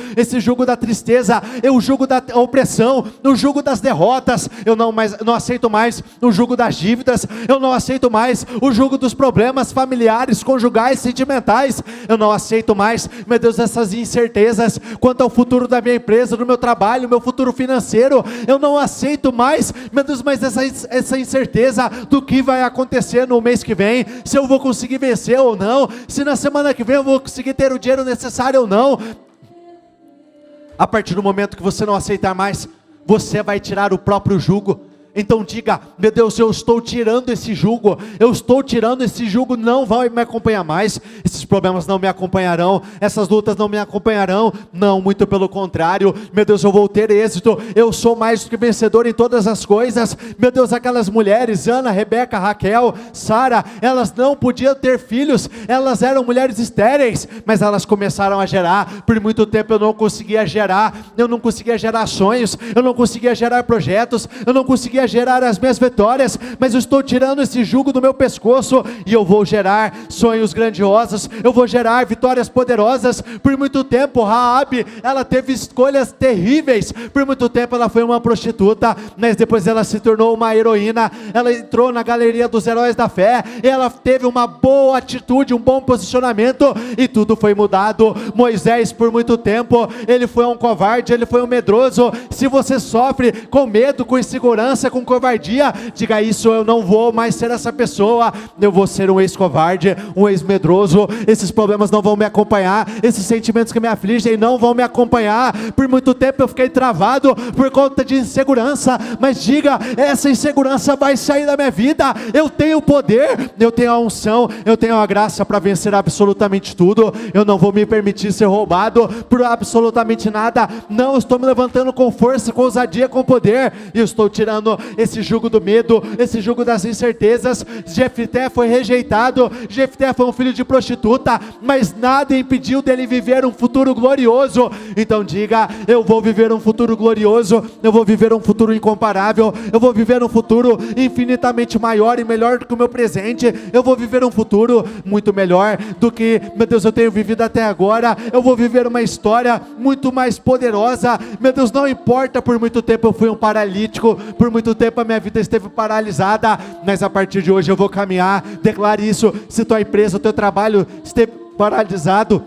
da tristeza, o jugo da opressão, o jugo das derrotas, eu não aceito mais o jugo das dívidas, eu não aceito mais o jugo dos problemas familiares, conjugais, sentimentais, eu não aceito mais, meu Deus, essas incertezas quanto ao futuro da minha empresa, do meu trabalho, meu futuro financeiro, eu não aceito mais, meu Deus, mas essa incerteza do que vai acontecer no mês que vem, se eu vou conseguir vencer ou não, se na semana que vem eu vou conseguir ter o dinheiro necessário ou não. A partir do momento que você não aceitar mais, você vai tirar o próprio jugo. Então diga, meu Deus, eu estou tirando esse jugo, não vai me acompanhar mais, esses problemas não me acompanharão, essas lutas não me acompanharão, não, muito pelo contrário, meu Deus, eu vou ter êxito, eu sou mais do que vencedor em todas as coisas, meu Deus, aquelas mulheres, Ana, Rebeca, Raquel, Sara, elas não podiam ter filhos, elas eram mulheres estéreis, mas elas começaram a gerar, por muito tempo eu não conseguia gerar sonhos, eu não conseguia gerar projetos, eu não conseguia gerar as minhas vitórias, mas eu estou tirando esse jugo do meu pescoço, e eu vou gerar sonhos grandiosos, eu vou gerar vitórias poderosas. Por muito tempo Raabe, ela teve escolhas terríveis, por muito tempo ela foi uma prostituta, mas depois ela se tornou uma heroína, ela entrou na galeria dos heróis da fé, ela teve uma boa atitude, um bom posicionamento, e tudo foi mudado. Moisés, por muito tempo, ele foi um covarde, ele foi um medroso. Se você sofre com medo, com insegurança, com covardia, diga isso, eu não vou mais ser essa pessoa, eu vou ser um ex-covarde, um ex-medroso, esses problemas não vão me acompanhar, esses sentimentos que me afligem não vão me acompanhar. Por muito tempo eu fiquei travado por conta de insegurança, mas diga, essa insegurança vai sair da minha vida, eu tenho o poder, eu tenho a unção, eu tenho a graça para vencer absolutamente tudo, eu não vou me permitir ser roubado por absolutamente nada, não, eu estou me levantando com força, com ousadia, com poder, e eu estou tirando esse jugo do medo, esse jugo das incertezas. Jefté foi rejeitado, Jefté foi um filho de prostituta, mas nada impediu dele viver um futuro glorioso. Então diga: eu vou viver um futuro glorioso, eu vou viver um futuro incomparável, eu vou viver um futuro infinitamente maior e melhor do que o meu presente, eu vou viver um futuro muito melhor do que, meu Deus, eu tenho vivido até agora. Eu vou viver uma história muito mais poderosa. Meu Deus, não importa, por muito tempo eu fui um paralítico, por muito tempo a minha vida esteve paralisada, mas a partir de hoje eu vou caminhar. Declare isso. Se tua empresa, o teu trabalho esteve paralisado,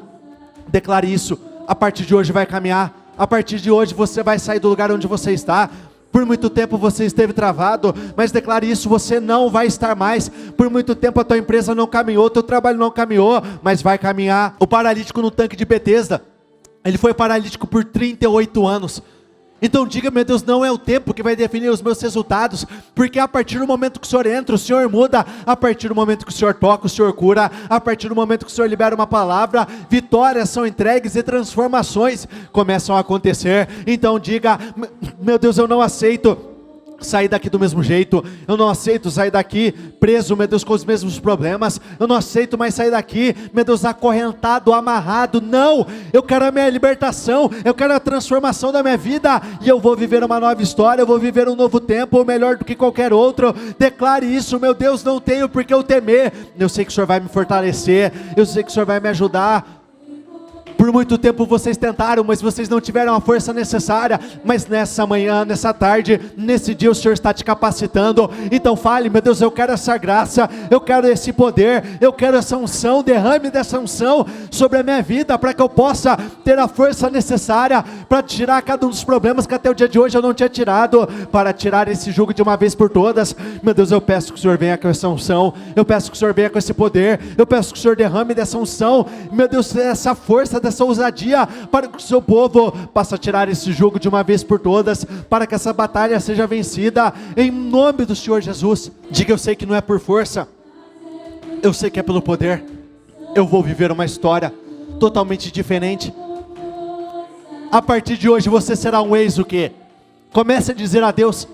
declare isso. A partir de hoje vai caminhar. A partir de hoje você vai sair do lugar onde você está. Por muito tempo você esteve travado, mas declare isso: você não vai estar mais. Por muito tempo a tua empresa não caminhou, teu trabalho não caminhou, mas vai caminhar. O paralítico no tanque de Betesda, ele foi paralítico por 38 anos. Então diga: meu Deus, não é o tempo que vai definir os meus resultados, porque a partir do momento que o Senhor entra, o Senhor muda. A partir do momento que o Senhor toca, o Senhor cura. A partir do momento que o Senhor libera uma palavra, vitórias são entregues e transformações começam a acontecer. Então diga: meu Deus, eu não aceito sair daqui do mesmo jeito, eu não aceito sair daqui preso, meu Deus, com os mesmos problemas, eu não aceito mais sair daqui, meu Deus, acorrentado, amarrado. Não, eu quero a minha libertação, eu quero a transformação da minha vida, e eu vou viver uma nova história, eu vou viver um novo tempo, melhor do que qualquer outro. Declare isso: meu Deus, não tenho por que eu temer, eu sei que o Senhor vai me fortalecer, eu sei que o Senhor vai me ajudar. Por muito tempo vocês tentaram, mas vocês não tiveram a força necessária. Mas nessa manhã, nessa tarde, nesse dia, o Senhor está te capacitando. Então fale: meu Deus, eu quero essa graça, eu quero esse poder, eu quero essa unção. Derrame dessa unção sobre a minha vida, para que eu possa ter a força necessária para tirar cada um dos problemas que até o dia de hoje eu não tinha tirado, para tirar esse jugo de uma vez por todas. Meu Deus, eu peço que o Senhor venha com essa unção, eu peço que o Senhor venha com esse poder, eu peço que o Senhor derrame dessa unção, meu Deus, essa força, dessa ousadia, para que o seu povo possa tirar esse jugo de uma vez por todas, para que essa batalha seja vencida, em nome do Senhor Jesus. Diga: eu sei que não é por força, eu sei que é pelo poder. Eu vou viver uma história totalmente diferente. A partir de hoje você será um ex o quê? Comece a dizer a Deus: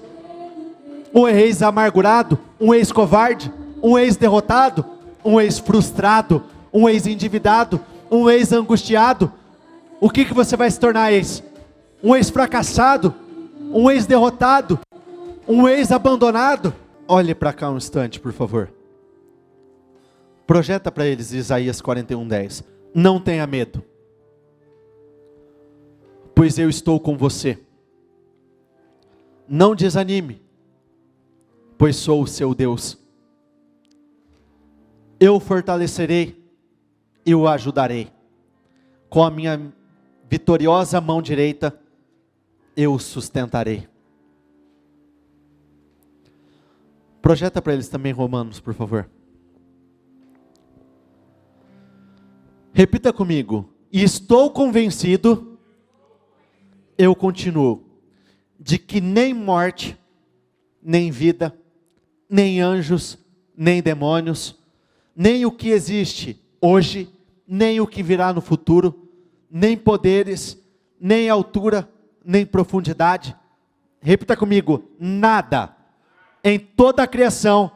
um ex amargurado, um ex covarde, um ex derrotado, um ex frustrado, um ex endividado, um ex angustiado. O que você vai se tornar, ex? Um ex fracassado, um ex derrotado, um ex abandonado. Olhe para cá um instante, por favor. Projeta para eles Isaías 41:10. Não tenha medo, pois eu estou com você. Não desanime, pois sou o seu Deus. Eu o fortalecerei e o ajudarei. Com a minha vitoriosa mão direita, eu o sustentarei. Projeta para eles também Romanos, por favor. Repita comigo: e estou convencido, eu continuo, de que nem morte, nem vida, nem anjos, nem demônios, nem o que existe hoje, nem o que virá no futuro, nem poderes, nem altura, nem profundidade. Repita comigo: nada em toda a criação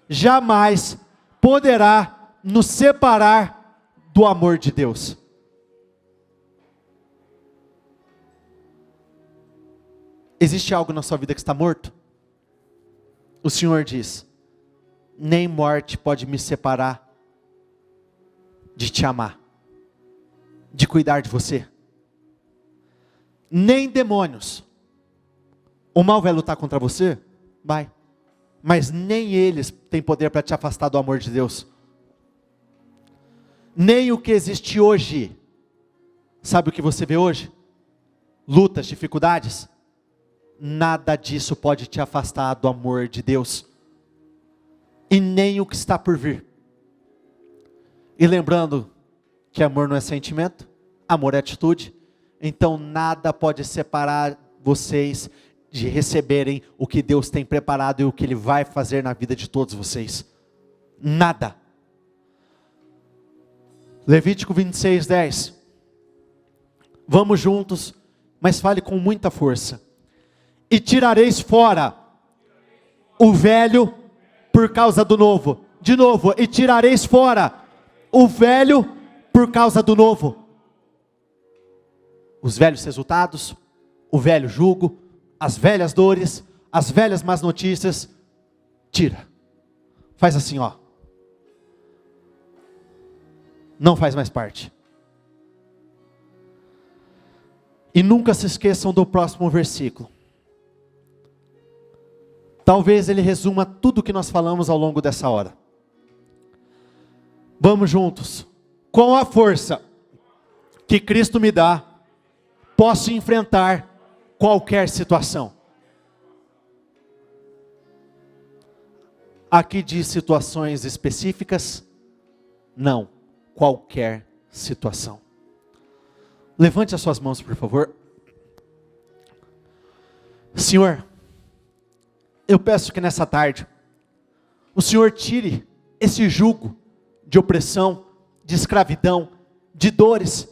jamais poderá nos separar do amor de Deus. Existe algo na sua vida que está morto? O Senhor diz: nem morte pode me separar de te amar, de cuidar de você. Nem demônios. O mal vai lutar contra você? Vai. Mas nem eles têm poder para te afastar do amor de Deus. Nem o que existe hoje. Sabe o que você vê hoje? Lutas, dificuldades. Nada disso pode te afastar do amor de Deus. E nem o que está por vir. E lembrando que amor não é sentimento, amor é atitude. Então nada pode separar vocês de receberem o que Deus tem preparado e o que Ele vai fazer na vida de todos vocês. Nada. Levítico 26:10. Vamos juntos, mas fale com muita força. E tirareis fora o velho por causa do novo. De novo, e tirareis fora o velho por causa do novo. Os velhos resultados, o velho jugo, as velhas dores, as velhas más notícias, tira. Faz assim, ó. Não faz mais parte. E nunca se esqueçam do próximo versículo. Talvez ele resuma tudo o que nós falamos ao longo dessa hora. Vamos juntos. Com a força que Cristo me dá, posso enfrentar qualquer situação. Aqui diz situações específicas? Não, qualquer situação. Levante as suas mãos, por favor. Senhor, eu peço que nessa tarde, o Senhor tire esse jugo de opressão, de escravidão, de dores,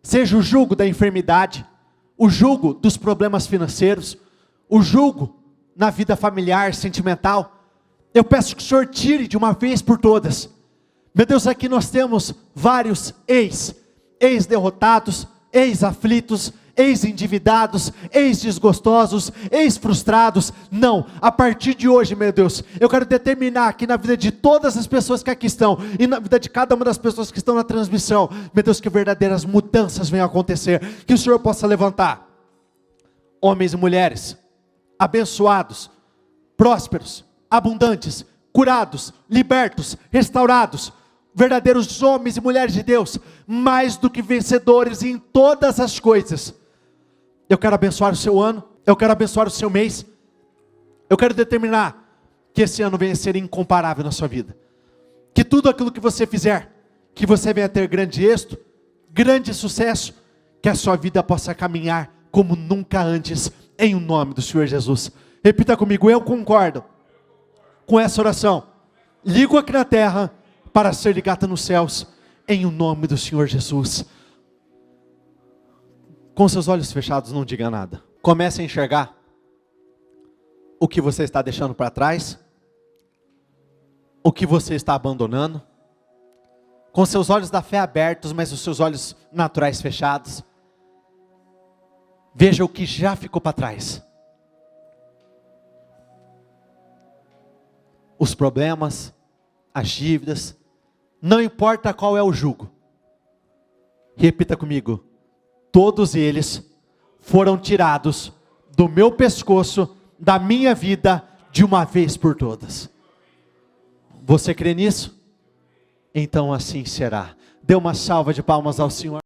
seja o jugo da enfermidade, o jugo dos problemas financeiros, o jugo na vida familiar, sentimental. Eu peço que o Senhor tire de uma vez por todas. Meu Deus, aqui nós temos vários ex-derrotados, ex-aflitos, ex-endividados, ex-desgostosos, ex-frustrados. Não, a partir de hoje, meu Deus, eu quero determinar aqui na vida de todas as pessoas que aqui estão, e na vida de cada uma das pessoas que estão na transmissão, meu Deus, que verdadeiras mudanças venham a acontecer, que o Senhor possa levantar homens e mulheres abençoados, prósperos, abundantes, curados, libertos, restaurados, verdadeiros homens e mulheres de Deus, mais do que vencedores em todas as coisas. Eu quero abençoar o seu ano, eu quero abençoar o seu mês, eu quero determinar que esse ano venha a ser incomparável na sua vida, que tudo aquilo que você fizer, que você venha a ter grande êxito, grande sucesso, que a sua vida possa caminhar como nunca antes, em o nome do Senhor Jesus. Repita comigo: eu concordo com essa oração, ligo aqui na terra para ser ligada nos céus, em o nome do Senhor Jesus. Com seus olhos fechados, não diga nada. Comece a enxergar o que você está deixando para trás, o que você está abandonando, com seus olhos da fé abertos, mas os seus olhos naturais fechados. Veja o que já ficou para trás. Os problemas, as dívidas, não importa qual é o jugo. Repita comigo: todos eles foram tirados do meu pescoço, da minha vida, de uma vez por todas. Você crê nisso? Então assim será. Dê uma salva de palmas ao Senhor.